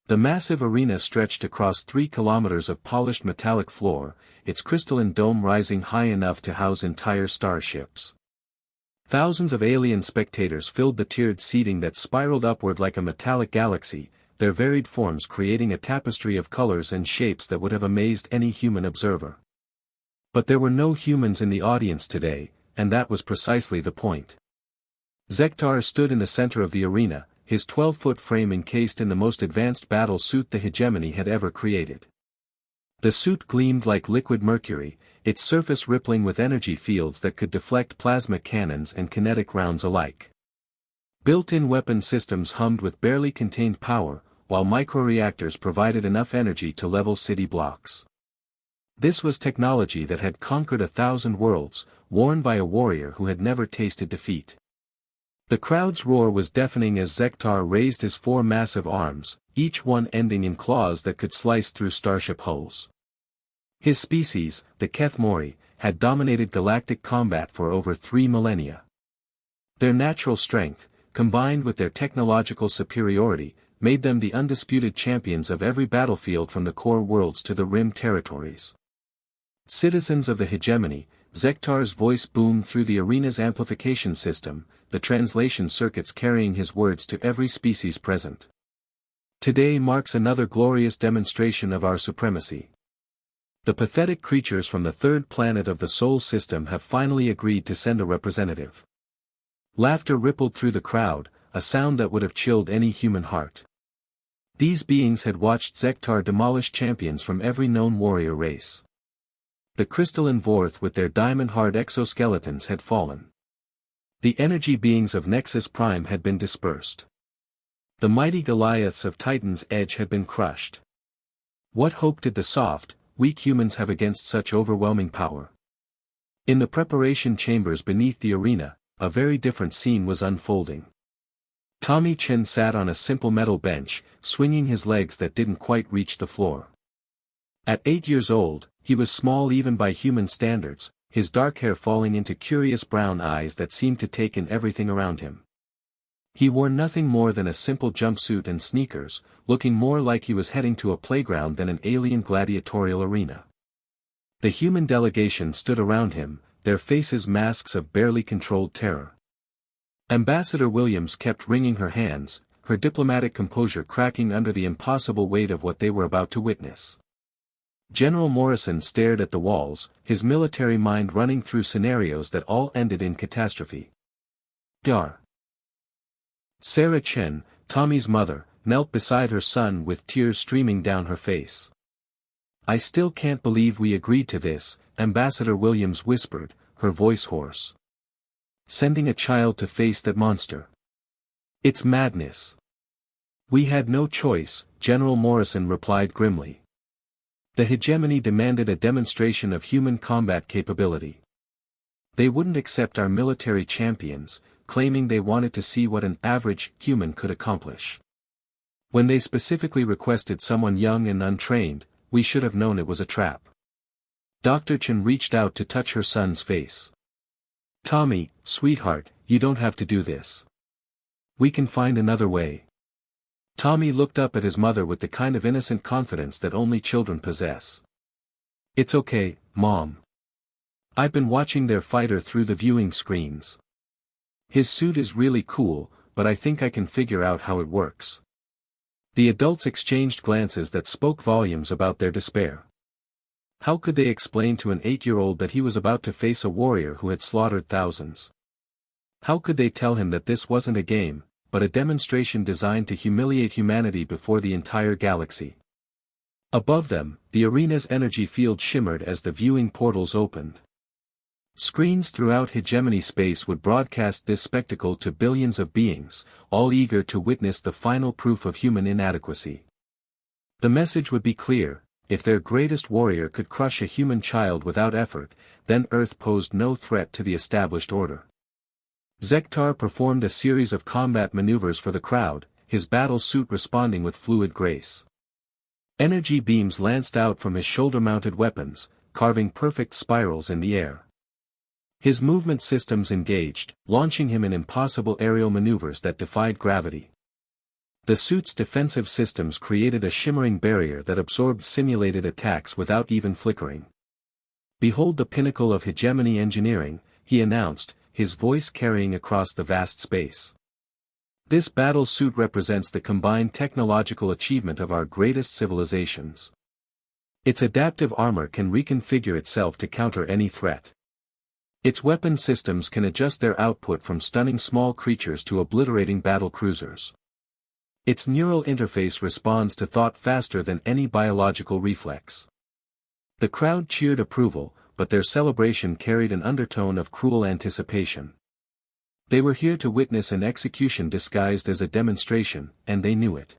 The massive arena stretched across 3 kilometers of polished metallic floor, its crystalline dome rising high enough to house entire starships. Thousands of alien spectators filled the tiered seating that spiraled upward like a metallic galaxy, their varied forms creating a tapestry of colors and shapes that would have amazed any human observer. But there were no humans in the audience today, and that was precisely the point. Zektar stood in the center of the arena, his 12-foot frame encased in the most advanced battle suit the hegemony had ever created. The suit gleamed like liquid mercury, its surface rippling with energy fields that could deflect plasma cannons and kinetic rounds alike. Built-in weapon systems hummed with barely contained power, while microreactors provided enough energy to level city blocks. This was technology that had conquered 1,000 worlds, worn by a warrior who had never tasted defeat. The crowd's roar was deafening as Zektar raised his 4 massive arms, each one ending in claws that could slice through starship hulls. His species, the Kethmori, had dominated galactic combat for over 3 millennia. Their natural strength, combined with their technological superiority, made them the undisputed champions of every battlefield from the core worlds to the rim territories. Citizens of the hegemony, Zektar's voice boomed through the arena's amplification system, the translation circuits carrying his words to every species present. Today marks another glorious demonstration of our supremacy. The pathetic creatures from the 3rd planet of the Sol system have finally agreed to send a representative. Laughter rippled through the crowd, a sound that would have chilled any human heart. These beings had watched Zektar demolish champions from every known warrior race. The crystalline Vorth with their diamond-hard exoskeletons had fallen. The energy beings of Nexus Prime had been dispersed. The mighty Goliaths of Titan's Edge had been crushed. What hope did the soft, weak humans have against such overwhelming power? In the preparation chambers beneath the arena, a very different scene was unfolding. Tommy Chen sat on a simple metal bench, swinging his legs that didn't quite reach the floor. At 8 years old, he was small even by human standards, his dark hair falling into curious brown eyes that seemed to take in everything around him. He wore nothing more than a simple jumpsuit and sneakers, looking more like he was heading to a playground than an alien gladiatorial arena. The human delegation stood around him, their faces masks of barely controlled terror. Ambassador Williams kept wringing her hands, her diplomatic composure cracking under the impossible weight of what they were about to witness. General Morrison stared at the walls, his military mind running through scenarios that all ended in catastrophe. Dar. Sarah Chen, Tommy's mother, knelt beside her son with tears streaming down her face. "I still can't believe we agreed to this," Ambassador Williams whispered, her voice hoarse. "Sending a child to face that monster. It's madness." "We had no choice," General Morrison replied grimly. The hegemony demanded a demonstration of human combat capability. They wouldn't accept our military champions, claiming they wanted to see what an average human could accomplish. When they specifically requested someone young and untrained, we should have known it was a trap. Dr. Chen reached out to touch her son's face. "Tommy, sweetheart, you don't have to do this. We can find another way." Tommy looked up at his mother with the kind of innocent confidence that only children possess. "It's okay, Mom. I've been watching their fighter through the viewing screens. His suit is really cool, but I think I can figure out how it works." The adults exchanged glances that spoke volumes about their despair. How could they explain to an 8-year-old that he was about to face a warrior who had slaughtered thousands? How could they tell him that this wasn't a game, but a demonstration designed to humiliate humanity before the entire galaxy? Above them, the arena's energy field shimmered as the viewing portals opened. Screens throughout hegemony space would broadcast this spectacle to billions of beings, all eager to witness the final proof of human inadequacy. The message would be clear: if their greatest warrior could crush a human child without effort, then Earth posed no threat to the established order. Zektar performed a series of combat maneuvers for the crowd, his battle suit responding with fluid grace. Energy beams lanced out from his shoulder-mounted weapons, carving perfect spirals in the air. His movement systems engaged, launching him in impossible aerial maneuvers that defied gravity. The suit's defensive systems created a shimmering barrier that absorbed simulated attacks without even flickering. "Behold the pinnacle of hegemony engineering," he announced, his voice carrying across the vast space. "This battle suit represents the combined technological achievement of our greatest civilizations. Its adaptive armor can reconfigure itself to counter any threat. Its weapon systems can adjust their output from stunning small creatures to obliterating battle cruisers. Its neural interface responds to thought faster than any biological reflex." The crowd cheered approval, but their celebration carried an undertone of cruel anticipation. They were here to witness an execution disguised as a demonstration, and they knew it.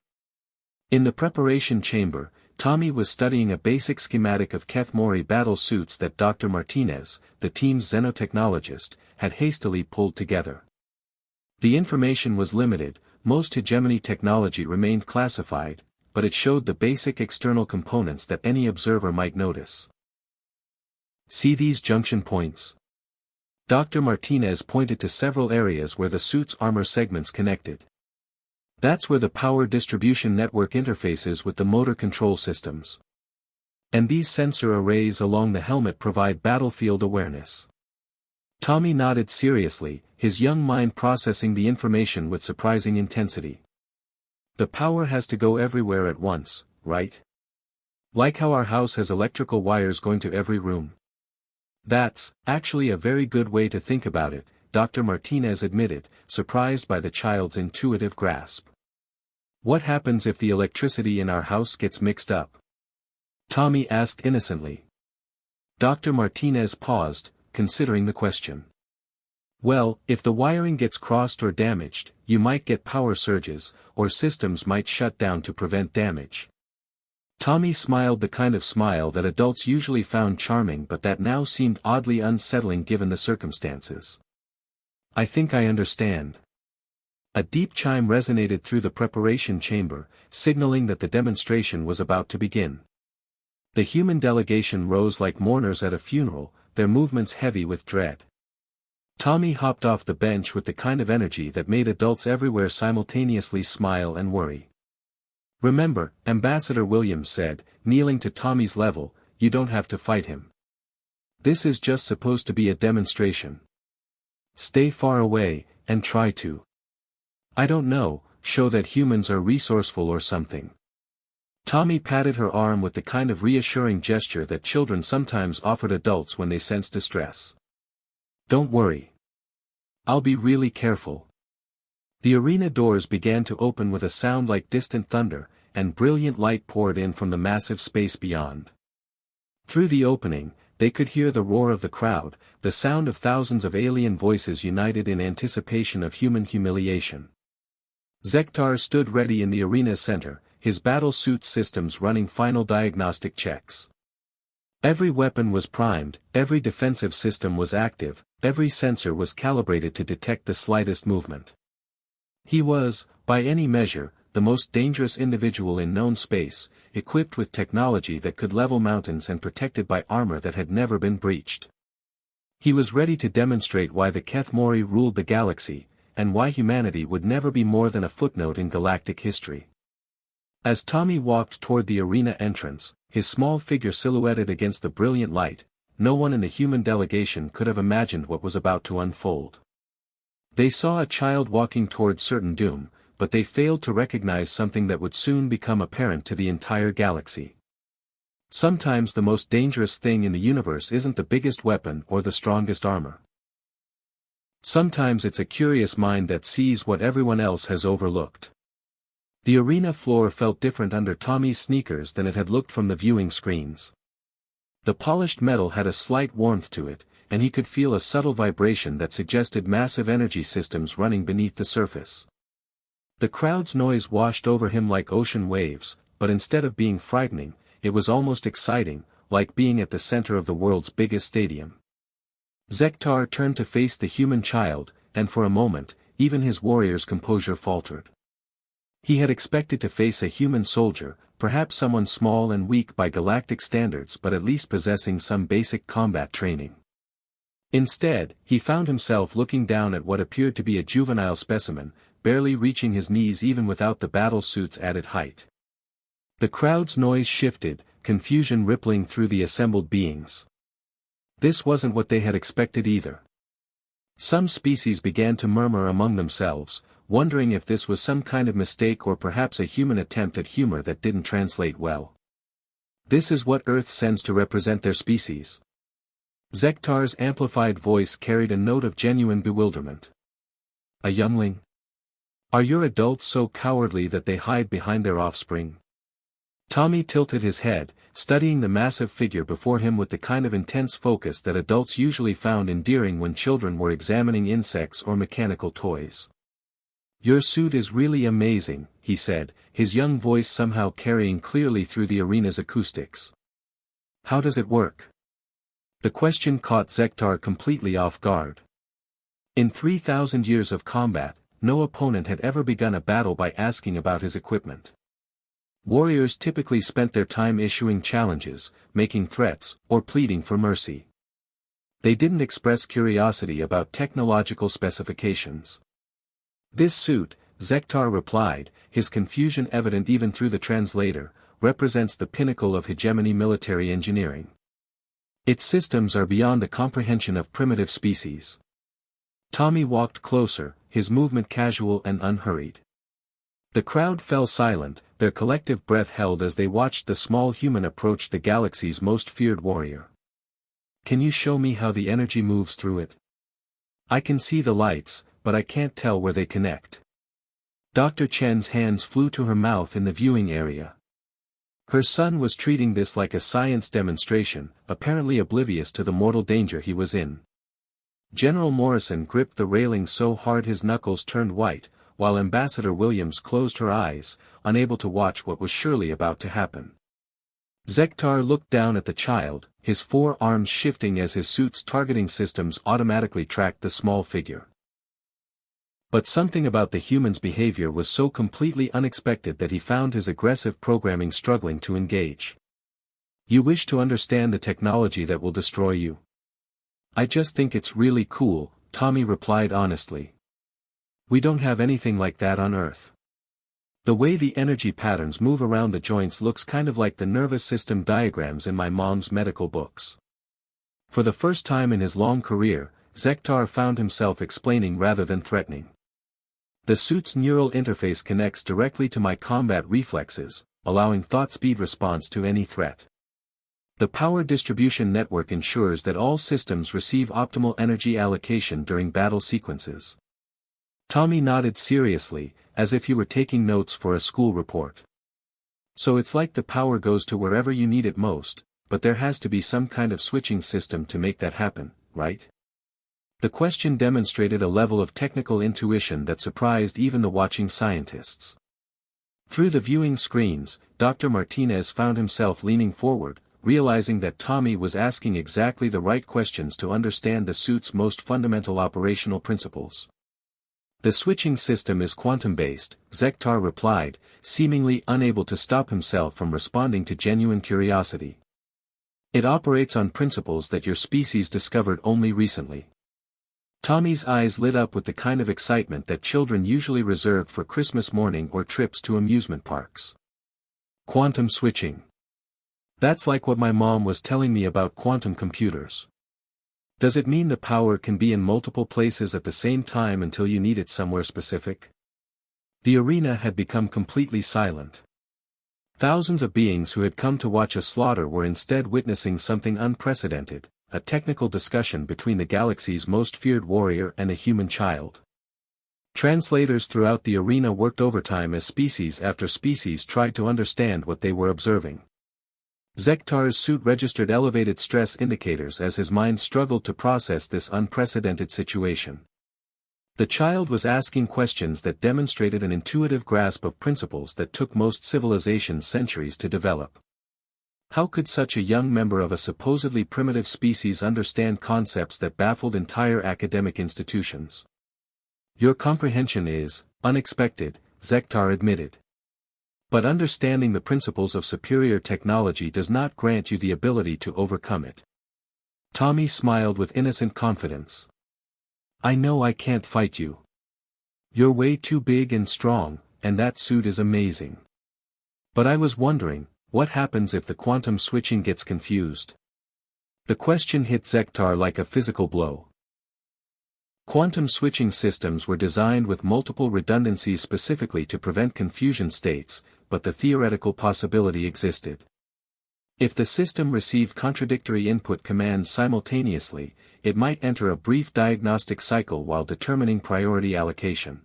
In the preparation chamber, Tommy was studying a basic schematic of Keth-Mori battle suits that Dr. Martinez, the team's xenotechnologist, had hastily pulled together. The information was limited, most hegemony technology remained classified, but it showed the basic external components that any observer might notice. "See these junction points?" Dr. Martinez pointed to several areas where the suit's armor segments connected. "That's where the power distribution network interfaces with the motor control systems. And these sensor arrays along the helmet provide battlefield awareness." Tommy nodded seriously, his young mind processing the information with surprising intensity. "The power has to go everywhere at once, right? Like how our house has electrical wires going to every room." "That's actually a very good way to think about it," Dr. Martinez admitted, surprised by the child's intuitive grasp. "What happens if the electricity in our house gets mixed up?" Tommy asked innocently. Dr. Martinez paused, considering the question. "Well, if the wiring gets crossed or damaged, you might get power surges, or systems might shut down to prevent damage." Tommy smiled the kind of smile that adults usually found charming but that now seemed oddly unsettling given the circumstances. "I think I understand." A deep chime resonated through the preparation chamber, signaling that the demonstration was about to begin. The human delegation rose like mourners at a funeral, their movements heavy with dread. Tommy hopped off the bench with the kind of energy that made adults everywhere simultaneously smile and worry. "Remember," Ambassador Williams said, kneeling to Tommy's level, "you don't have to fight him. This is just supposed to be a demonstration. Stay far away, and try to, I don't know, show that humans are resourceful or something." Tommy patted her arm with the kind of reassuring gesture that children sometimes offered adults when they sense distress. "Don't worry. I'll be really careful." The arena doors began to open with a sound like distant thunder, and brilliant light poured in from the massive space beyond. Through the opening, they could hear the roar of the crowd, the sound of thousands of alien voices united in anticipation of human humiliation. Zektar stood ready in the arena's center, his battle suit systems running final diagnostic checks. Every weapon was primed, every defensive system was active, every sensor was calibrated to detect the slightest movement. He was, by any measure, the most dangerous individual in known space, equipped with technology that could level mountains and protected by armor that had never been breached. He was ready to demonstrate why the Keth-Mori ruled the galaxy, and why humanity would never be more than a footnote in galactic history. As Tommy walked toward the arena entrance, his small figure silhouetted against the brilliant light, no one in the human delegation could have imagined what was about to unfold. They saw a child walking toward certain doom, but they failed to recognize something that would soon become apparent to the entire galaxy. Sometimes the most dangerous thing in the universe isn't the biggest weapon or the strongest armor. Sometimes it's a curious mind that sees what everyone else has overlooked. The arena floor felt different under Tommy's sneakers than it had looked from the viewing screens. The polished metal had a slight warmth to it, and he could feel a subtle vibration that suggested massive energy systems running beneath the surface. The crowd's noise washed over him like ocean waves, but instead of being frightening, it was almost exciting, like being at the center of the world's biggest stadium. Zektar turned to face the human child, and for a moment, even his warrior's composure faltered. He had expected to face a human soldier, perhaps someone small and weak by galactic standards but at least possessing some basic combat training. Instead, he found himself looking down at what appeared to be a juvenile specimen, barely reaching his knees even without the battle suit's added height. The crowd's noise shifted, confusion rippling through the assembled beings. This wasn't what they had expected either. Some species began to murmur among themselves, wondering if this was some kind of mistake or perhaps a human attempt at humor that didn't translate well. This is what Earth sends to represent their species. Zektar's amplified voice carried a note of genuine bewilderment. A youngling? Are your adults so cowardly that they hide behind their offspring? Tommy tilted his head, studying the massive figure before him with the kind of intense focus that adults usually found endearing when children were examining insects or mechanical toys. Your suit is really amazing, he said, his young voice somehow carrying clearly through the arena's acoustics. How does it work? The question caught Zektar completely off guard. In 3,000 years of combat, no opponent had ever begun a battle by asking about his equipment. Warriors typically spent their time issuing challenges, making threats, or pleading for mercy. They didn't express curiosity about technological specifications. This suit, Zektar replied, his confusion evident even through the translator, represents the pinnacle of hegemony military engineering. Its systems are beyond the comprehension of primitive species. Tommy walked closer, his movement casual and unhurried. The crowd fell silent, their collective breath held as they watched the small human approach the galaxy's most feared warrior. Can you show me how the energy moves through it? I can see the lights, but I can't tell where they connect. Dr. Chen's hands flew to her mouth in the viewing area. Her son was treating this like a science demonstration, apparently oblivious to the mortal danger he was in. General Morrison gripped the railing so hard his knuckles turned white, while Ambassador Williams closed her eyes, unable to watch what was surely about to happen. Zektar looked down at the child, his forearms shifting as his suit's targeting systems automatically tracked the small figure. But something about the human's behavior was so completely unexpected that he found his aggressive programming struggling to engage. You wish to understand the technology that will destroy you? I just think it's really cool, Tommy replied honestly. We don't have anything like that on Earth. The way the energy patterns move around the joints looks kind of like the nervous system diagrams in my mom's medical books. For the first time in his long career, Zektar found himself explaining rather than threatening. The suit's neural interface connects directly to my combat reflexes, allowing thought-speed response to any threat. The power distribution network ensures that all systems receive optimal energy allocation during battle sequences. Tommy nodded seriously, as if he were taking notes for a school report. So it's like the power goes to wherever you need it most, but there has to be some kind of switching system to make that happen, right? The question demonstrated a level of technical intuition that surprised even the watching scientists. Through the viewing screens, Dr. Martinez found himself leaning forward, realizing that Tommy was asking exactly the right questions to understand the suit's most fundamental operational principles. The switching system is quantum-based, Zektar replied, seemingly unable to stop himself from responding to genuine curiosity. It operates on principles that your species discovered only recently. Tommy's eyes lit up with the kind of excitement that children usually reserve for Christmas morning or trips to amusement parks. Quantum switching. That's like what my mom was telling me about quantum computers. Does it mean the power can be in multiple places at the same time until you need it somewhere specific? The arena had become completely silent. Thousands of beings who had come to watch a slaughter were instead witnessing something unprecedented, a technical discussion between the galaxy's most feared warrior and a human child. Translators throughout the arena worked overtime as species after species tried to understand what they were observing. Zektar's suit registered elevated stress indicators as his mind struggled to process this unprecedented situation. The child was asking questions that demonstrated an intuitive grasp of principles that took most civilizations centuries to develop. How could such a young member of a supposedly primitive species understand concepts that baffled entire academic institutions? Your comprehension is unexpected, Zektar admitted. But understanding the principles of superior technology does not grant you the ability to overcome it. Tommy smiled with innocent confidence. I know I can't fight you. You're way too big and strong, and that suit is amazing. But I was wondering, what happens if the quantum switching gets confused? The question hit Zektar like a physical blow. Quantum switching systems were designed with multiple redundancies specifically to prevent confusion states, but the theoretical possibility existed. If the system received contradictory input commands simultaneously, it might enter a brief diagnostic cycle while determining priority allocation.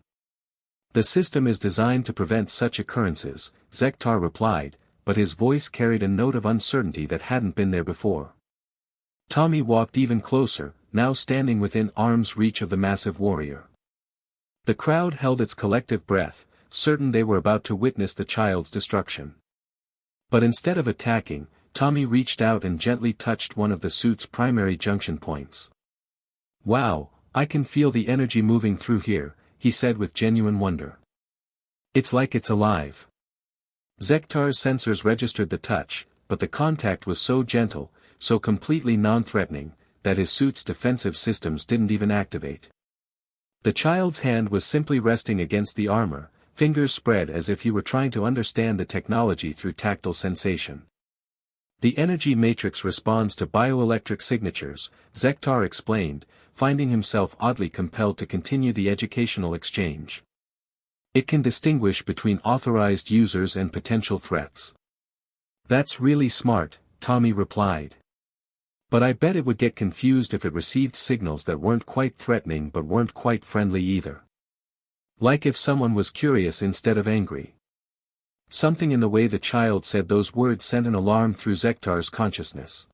The system is designed to prevent such occurrences, Zektar replied, but his voice carried a note of uncertainty that hadn't been there before. Tommy walked even closer, now standing within arm's reach of the massive warrior. The crowd held its collective breath, certain they were about to witness the child's destruction. But instead of attacking, Tommy reached out and gently touched one of the suit's primary junction points. "Wow, I can feel the energy moving through here," he said with genuine wonder. "It's like it's alive." Zektar's sensors registered the touch, but the contact was so gentle, so completely non-threatening, that his suit's defensive systems didn't even activate. The child's hand was simply resting against the armor, fingers spread as if he were trying to understand the technology through tactile sensation. "The energy matrix responds to bioelectric signatures," Zektar explained, finding himself oddly compelled to continue the educational exchange. "It can distinguish between authorized users and potential threats." "That's really smart," Tommy replied. "But I bet it would get confused if it received signals that weren't quite threatening but weren't quite friendly either. Like if someone was curious instead of angry." Something in the way the child said those words sent an alarm through Zektar's consciousness.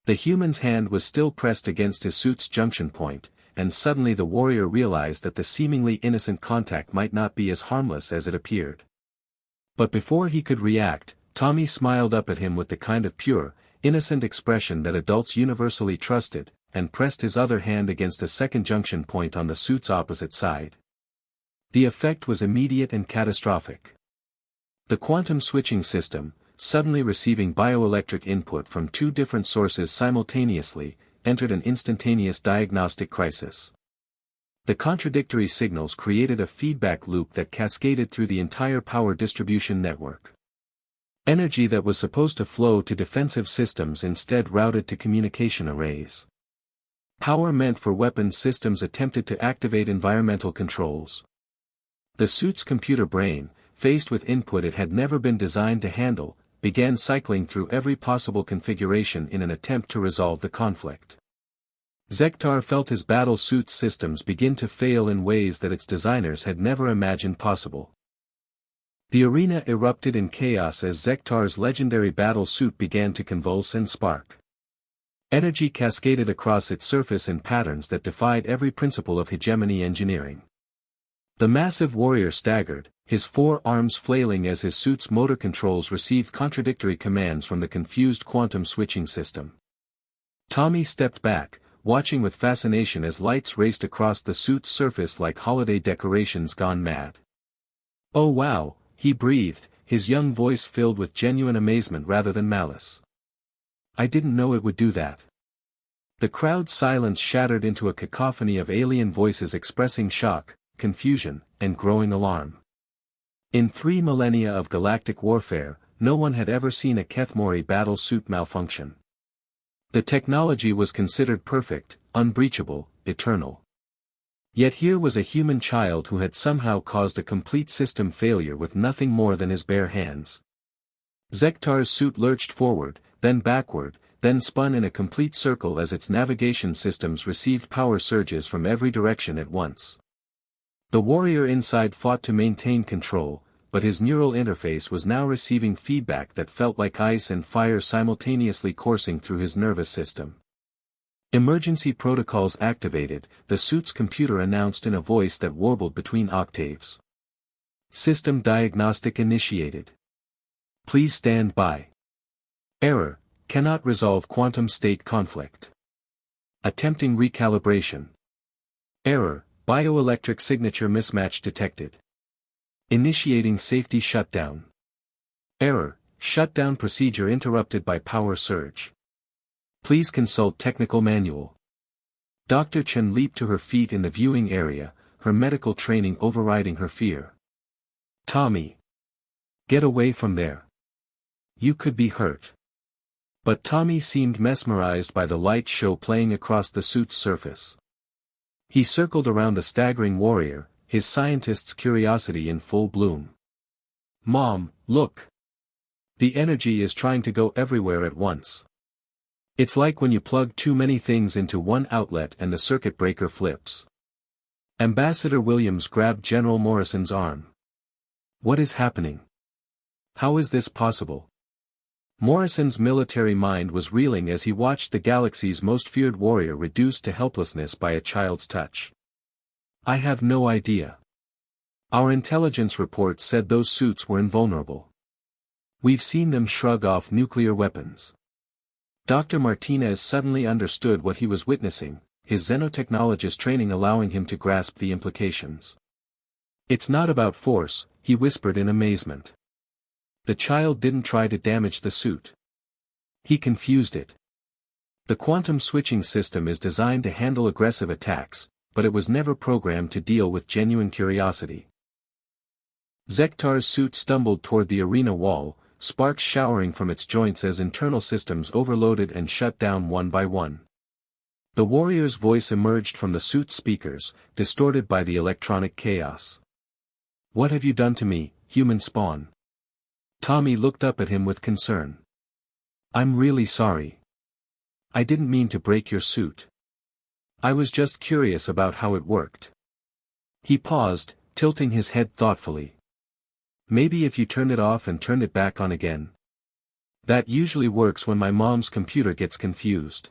The human's hand was still pressed against his suit's junction point, and suddenly the warrior realized that the seemingly innocent contact might not be as harmless as it appeared. But before he could react, Tommy smiled up at him with the kind of pure, innocent expression that adults universally trusted, and pressed his other hand against a second junction point on the suit's opposite side. The effect was immediate and catastrophic. The quantum switching system, suddenly receiving bioelectric input from two different sources simultaneously, entered an instantaneous diagnostic crisis. The contradictory signals created a feedback loop that cascaded through the entire power distribution network. Energy that was supposed to flow to defensive systems instead routed to communication arrays. Power meant for weapons systems attempted to activate environmental controls. The suit's computer brain, faced with input it had never been designed to handle, began cycling through every possible configuration in an attempt to resolve the conflict. Zektar felt his battle suit's systems begin to fail in ways that its designers had never imagined possible. The arena erupted in chaos as Zektar's legendary battle suit began to convulse and spark. Energy cascaded across its surface in patterns that defied every principle of hegemony engineering. The massive warrior staggered, his four arms flailing as his suit's motor controls received contradictory commands from the confused quantum switching system. Tommy stepped back, watching with fascination as lights raced across the suit's surface like holiday decorations gone mad. "Oh wow," he breathed, his young voice filled with genuine amazement rather than malice. "I didn't know it would do that." The crowd's silence shattered into a cacophony of alien voices expressing shock, confusion, and growing alarm. In 3 millennia of galactic warfare, no one had ever seen a Kethmori battle suit malfunction. The technology was considered perfect, unbreachable, eternal. Yet here was a human child who had somehow caused a complete system failure with nothing more than his bare hands. Zektar's suit lurched forward, then backward, then spun in a complete circle as its navigation systems received power surges from every direction at once. The warrior inside fought to maintain control, but his neural interface was now receiving feedback that felt like ice and fire simultaneously coursing through his nervous system. "Emergency protocols activated," the suit's computer announced in a voice that warbled between octaves. "System diagnostic initiated. Please stand by. Error, cannot resolve quantum state conflict. Attempting recalibration. Error, bioelectric signature mismatch detected. Initiating safety shutdown. Error, shutdown procedure interrupted by power surge. Please consult technical manual." Dr. Chen leaped to her feet in the viewing area, her medical training overriding her fear. "Tommy! Get away from there. You could be hurt." But Tommy seemed mesmerized by the light show playing across the suit's surface. He circled around the staggering warrior, his scientist's curiosity in full bloom. "Mom, look! The energy is trying to go everywhere at once. It's like when you plug too many things into one outlet and the circuit breaker flips." Ambassador Williams grabbed General Morrison's arm. "What is happening? How is this possible?" Morrison's military mind was reeling as he watched the galaxy's most feared warrior reduced to helplessness by a child's touch. "I have no idea. Our intelligence reports said those suits were invulnerable. We've seen them shrug off nuclear weapons." Dr. Martinez suddenly understood what he was witnessing, his xenotechnologist training allowing him to grasp the implications. "It's not about force," he whispered in amazement. "The child didn't try to damage the suit. He confused it. The quantum switching system is designed to handle aggressive attacks, but it was never programmed to deal with genuine curiosity." Zektar's suit stumbled toward the arena wall, sparks showering from its joints as internal systems overloaded and shut down one by one. The warrior's voice emerged from the suit's speakers, distorted by the electronic chaos. "What have you done to me, human spawn?" Tommy looked up at him with concern. "I'm really sorry. I didn't mean to break your suit. I was just curious about how it worked." He paused, tilting his head thoughtfully. "Maybe if you turned it off and turned it back on again. That usually works when my mom's computer gets confused."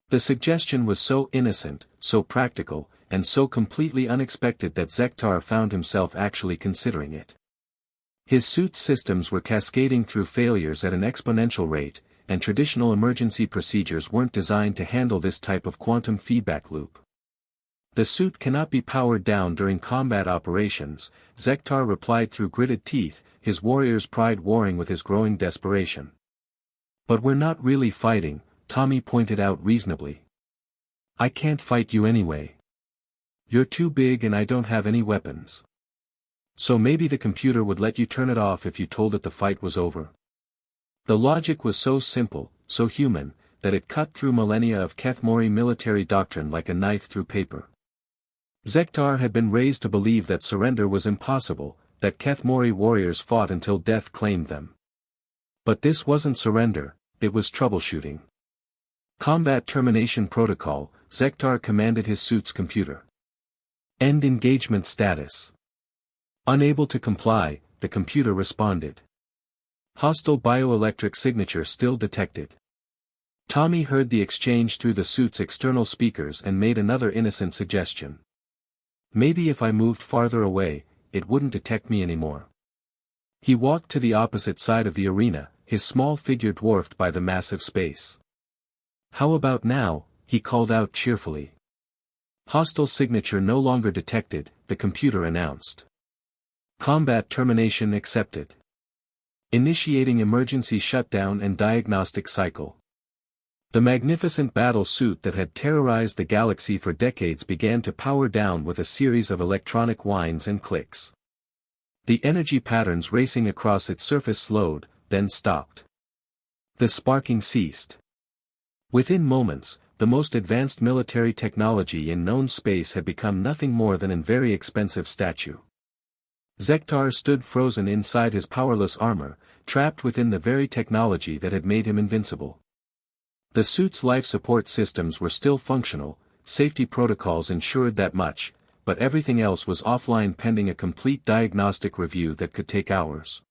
The suggestion was so innocent, so practical, and so completely unexpected that Zektar found himself actually considering it. His suit's systems were cascading through failures at an exponential rate, and traditional emergency procedures weren't designed to handle this type of quantum feedback loop. "The suit cannot be powered down during combat operations," Zektar replied through gritted teeth, his warrior's pride warring with his growing desperation. "But we're not really fighting," Tommy pointed out reasonably. "I can't fight you anyway. You're too big and I don't have any weapons. So maybe the computer would let you turn it off if you told it the fight was over." The logic was so simple, so human, that it cut through millennia of Kethmori military doctrine like a knife through paper. Zektar had been raised to believe that surrender was impossible, that Kethmori warriors fought until death claimed them. But this wasn't surrender, it was troubleshooting. "Combat termination protocol," Zektar commanded his suit's computer. "End engagement status." Unable to comply, the computer responded. "Hostile bioelectric signature still detected." Tommy heard the exchange through the suit's external speakers and made another innocent suggestion. "Maybe if I moved farther away, it wouldn't detect me anymore." He walked to the opposite side of the arena, his small figure dwarfed by the massive space. "How about now?" he called out cheerfully. "Hostile signature no longer detected," the computer announced. "Combat termination accepted. Initiating emergency shutdown and diagnostic cycle." The magnificent battle suit that had terrorized the galaxy for decades began to power down with a series of electronic whines and clicks. The energy patterns racing across its surface slowed, then stopped. The sparking ceased. Within moments, the most advanced military technology in known space had become nothing more than a very expensive statue. Zektar stood frozen inside his powerless armor, trapped within the very technology that had made him invincible. The suit's life support systems were still functional, safety protocols ensured that much, but everything else was offline pending a complete diagnostic review that could take hours.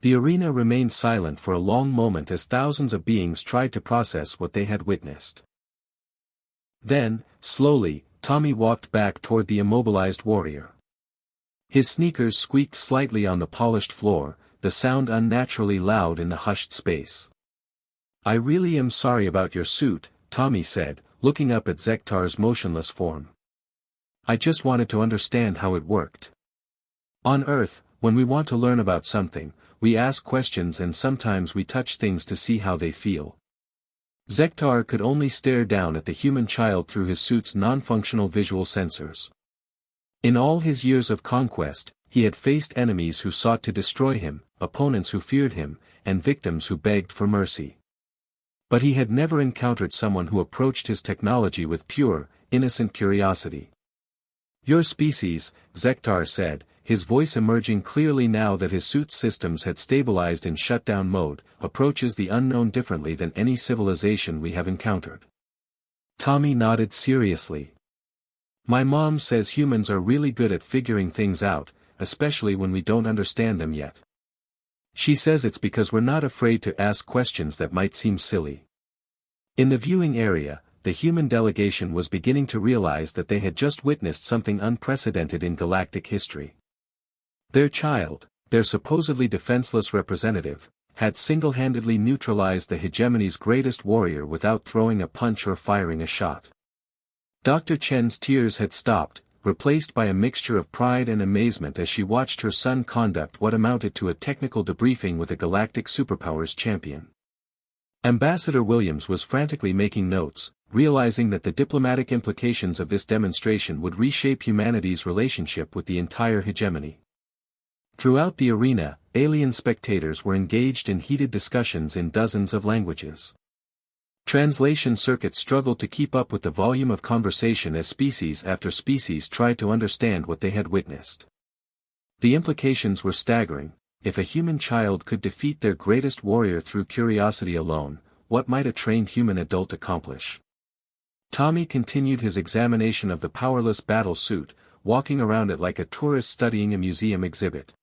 The arena remained silent for a long moment as thousands of beings tried to process what they had witnessed. Then, slowly, Tommy walked back toward the immobilized warrior. His sneakers squeaked slightly on the polished floor, the sound unnaturally loud in the hushed space. "I really am sorry about your suit," Tommy said, looking up at Zektar's motionless form. "I just wanted to understand how it worked. On Earth, when we want to learn about something, we ask questions and sometimes we touch things to see how they feel." Zektar could only stare down at the human child through his suit's non-functional visual sensors. In all his years of conquest, he had faced enemies who sought to destroy him, opponents who feared him, and victims who begged for mercy. But he had never encountered someone who approached his technology with pure, innocent curiosity. "Your species," Zektar said, his voice emerging clearly now that his suit's systems had stabilized in shutdown mode, "approaches the unknown differently than any civilization we have encountered." Tommy nodded seriously. "My mom says humans are really good at figuring things out, especially when we don't understand them yet. She says it's because we're not afraid to ask questions that might seem silly." In the viewing area, the human delegation was beginning to realize that they had just witnessed something unprecedented in galactic history. Their child, their supposedly defenseless representative, had single-handedly neutralized the hegemony's greatest warrior without throwing a punch or firing a shot. Dr. Chen's tears had stopped, replaced by a mixture of pride and amazement as she watched her son conduct what amounted to a technical debriefing with a galactic superpowers champion. Ambassador Williams was frantically making notes, realizing that the diplomatic implications of this demonstration would reshape humanity's relationship with the entire hegemony. Throughout the arena, alien spectators were engaged in heated discussions in dozens of languages. Translation circuits struggled to keep up with the volume of conversation as species after species tried to understand what they had witnessed. The implications were staggering. If a human child could defeat their greatest warrior through curiosity alone, what might a trained human adult accomplish? Tommy continued his examination of the powerless battle suit, walking around it like a tourist studying a museum exhibit.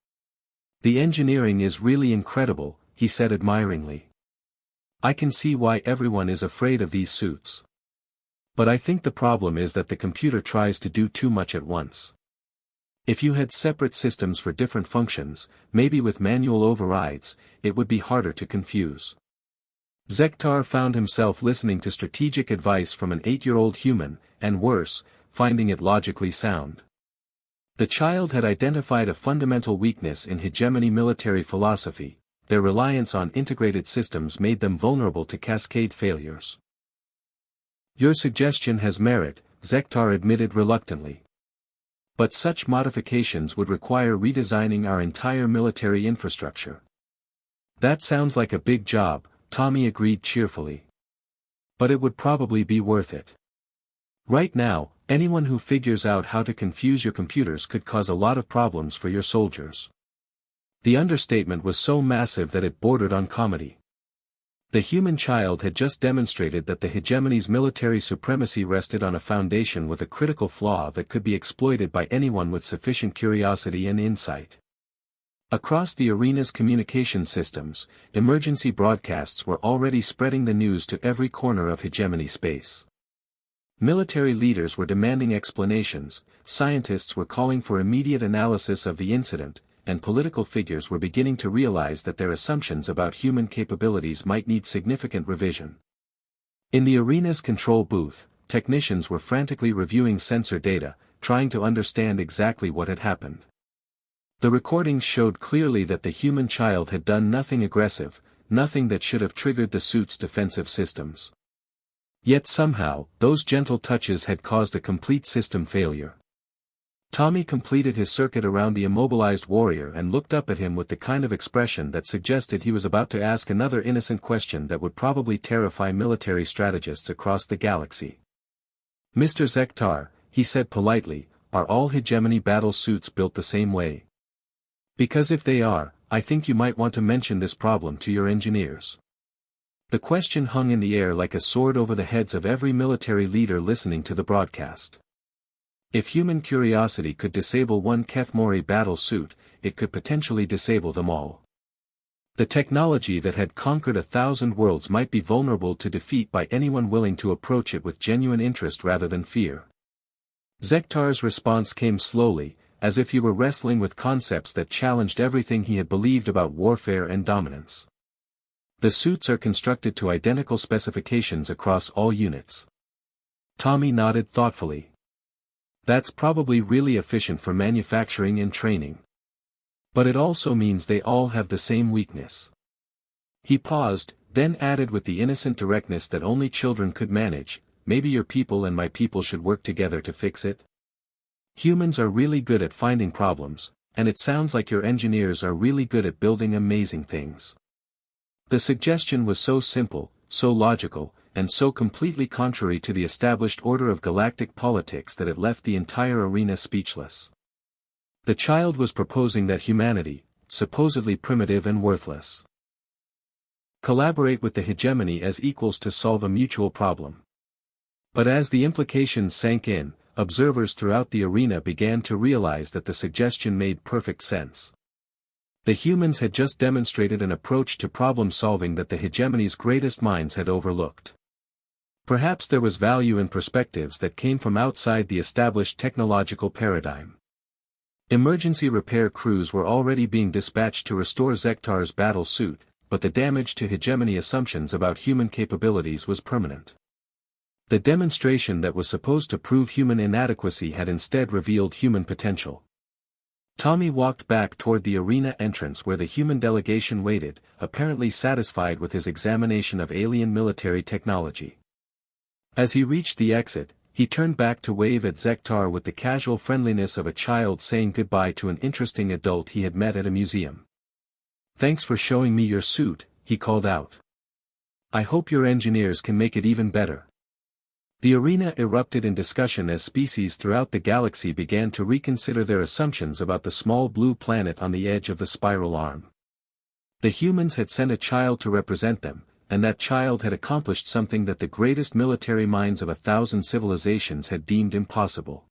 "The engineering is really incredible," he said admiringly. "I can see why everyone is afraid of these suits. But I think the problem is that the computer tries to do too much at once. If you had separate systems for different functions, maybe with manual overrides, it would be harder to confuse." Zektar found himself listening to strategic advice from an 8-year-old human, and worse, finding it logically sound. The child had identified a fundamental weakness in hegemony military philosophy: their reliance on integrated systems made them vulnerable to cascade failures. "Your suggestion has merit," Zektar admitted reluctantly. "But such modifications would require redesigning our entire military infrastructure." "That sounds like a big job," Tommy agreed cheerfully. "But it would probably be worth it. Right now, anyone who figures out how to confuse your computers could cause a lot of problems for your soldiers." The understatement was so massive that it bordered on comedy. The human child had just demonstrated that the hegemony's military supremacy rested on a foundation with a critical flaw that could be exploited by anyone with sufficient curiosity and insight. Across the arena's communication systems, emergency broadcasts were already spreading the news to every corner of hegemony space. Military leaders were demanding explanations, scientists were calling for immediate analysis of the incident, and political figures were beginning to realize that their assumptions about human capabilities might need significant revision. In the arena's control booth, technicians were frantically reviewing sensor data, trying to understand exactly what had happened. The recordings showed clearly that the human child had done nothing aggressive, nothing that should have triggered the suit's defensive systems. Yet somehow, those gentle touches had caused a complete system failure. Tommy completed his circuit around the immobilized warrior and looked up at him with the kind of expression that suggested he was about to ask another innocent question that would probably terrify military strategists across the galaxy. "Mr. Zektar," he said politely, "are all hegemony battle suits built the same way? Because if they are, I think you might want to mention this problem to your engineers." The question hung in the air like a sword over the heads of every military leader listening to the broadcast. If human curiosity could disable one Kethmori battle suit, it could potentially disable them all. The technology that had conquered 1,000 worlds might be vulnerable to defeat by anyone willing to approach it with genuine interest rather than fear. Zektar's response came slowly, as if he were wrestling with concepts that challenged everything he had believed about warfare and dominance. "The suits are constructed to identical specifications across all units." Tommy nodded thoughtfully. "That's probably really efficient for manufacturing and training. But it also means they all have the same weakness." He paused, then added with the innocent directness that only children could manage, "Maybe your people and my people should work together to fix it?" Humans are really good at finding problems, and it sounds like your engineers are really good at building amazing things. The suggestion was so simple, so logical, and so completely contrary to the established order of galactic politics that it left the entire arena speechless. The child was proposing that humanity, supposedly primitive and worthless, collaborate with the hegemony as equals to solve a mutual problem. But as the implications sank in, observers throughout the arena began to realize that the suggestion made perfect sense. The humans had just demonstrated an approach to problem-solving that the hegemony's greatest minds had overlooked. Perhaps there was value in perspectives that came from outside the established technological paradigm. Emergency repair crews were already being dispatched to restore Zektar's battle suit, but the damage to hegemony assumptions about human capabilities was permanent. The demonstration that was supposed to prove human inadequacy had instead revealed human potential. Tommy walked back toward the arena entrance where the human delegation waited, apparently satisfied with his examination of alien military technology. As he reached the exit, he turned back to wave at Zektar with the casual friendliness of a child saying goodbye to an interesting adult he had met at a museum. "Thanks for showing me your suit," he called out. "I hope your engineers can make it even better." The arena erupted in discussion as species throughout the galaxy began to reconsider their assumptions about the small blue planet on the edge of the spiral arm. The humans had sent a child to represent them, and that child had accomplished something that the greatest military minds of 1,000 civilizations had deemed impossible.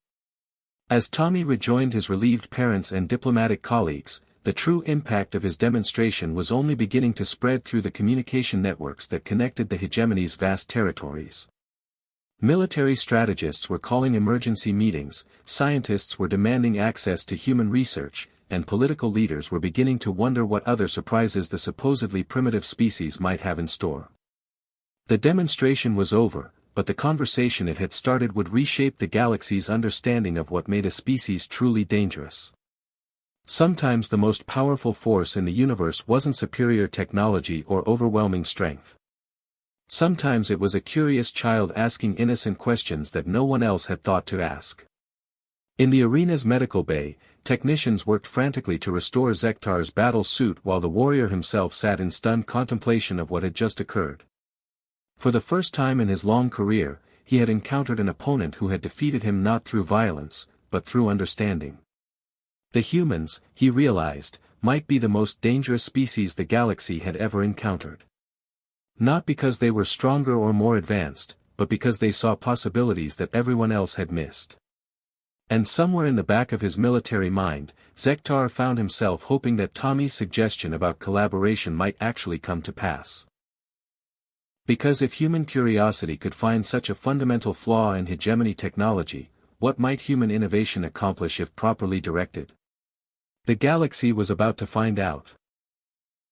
As Tommy rejoined his relieved parents and diplomatic colleagues, the true impact of his demonstration was only beginning to spread through the communication networks that connected the hegemony's vast territories. Military strategists were calling emergency meetings, scientists were demanding access to human research, and political leaders were beginning to wonder what other surprises the supposedly primitive species might have in store. The demonstration was over, but the conversation it had started would reshape the galaxy's understanding of what made a species truly dangerous. Sometimes the most powerful force in the universe wasn't superior technology or overwhelming strength. Sometimes it was a curious child asking innocent questions that no one else had thought to ask. In the arena's medical bay, technicians worked frantically to restore Zektar's battle suit while the warrior himself sat in stunned contemplation of what had just occurred. For the first time in his long career, he had encountered an opponent who had defeated him not through violence, but through understanding. The humans, he realized, might be the most dangerous species the galaxy had ever encountered. Not because they were stronger or more advanced, but because they saw possibilities that everyone else had missed. And somewhere in the back of his military mind, Zektar found himself hoping that Tommy's suggestion about collaboration might actually come to pass. Because if human curiosity could find such a fundamental flaw in hegemony technology, what might human innovation accomplish if properly directed? The galaxy was about to find out.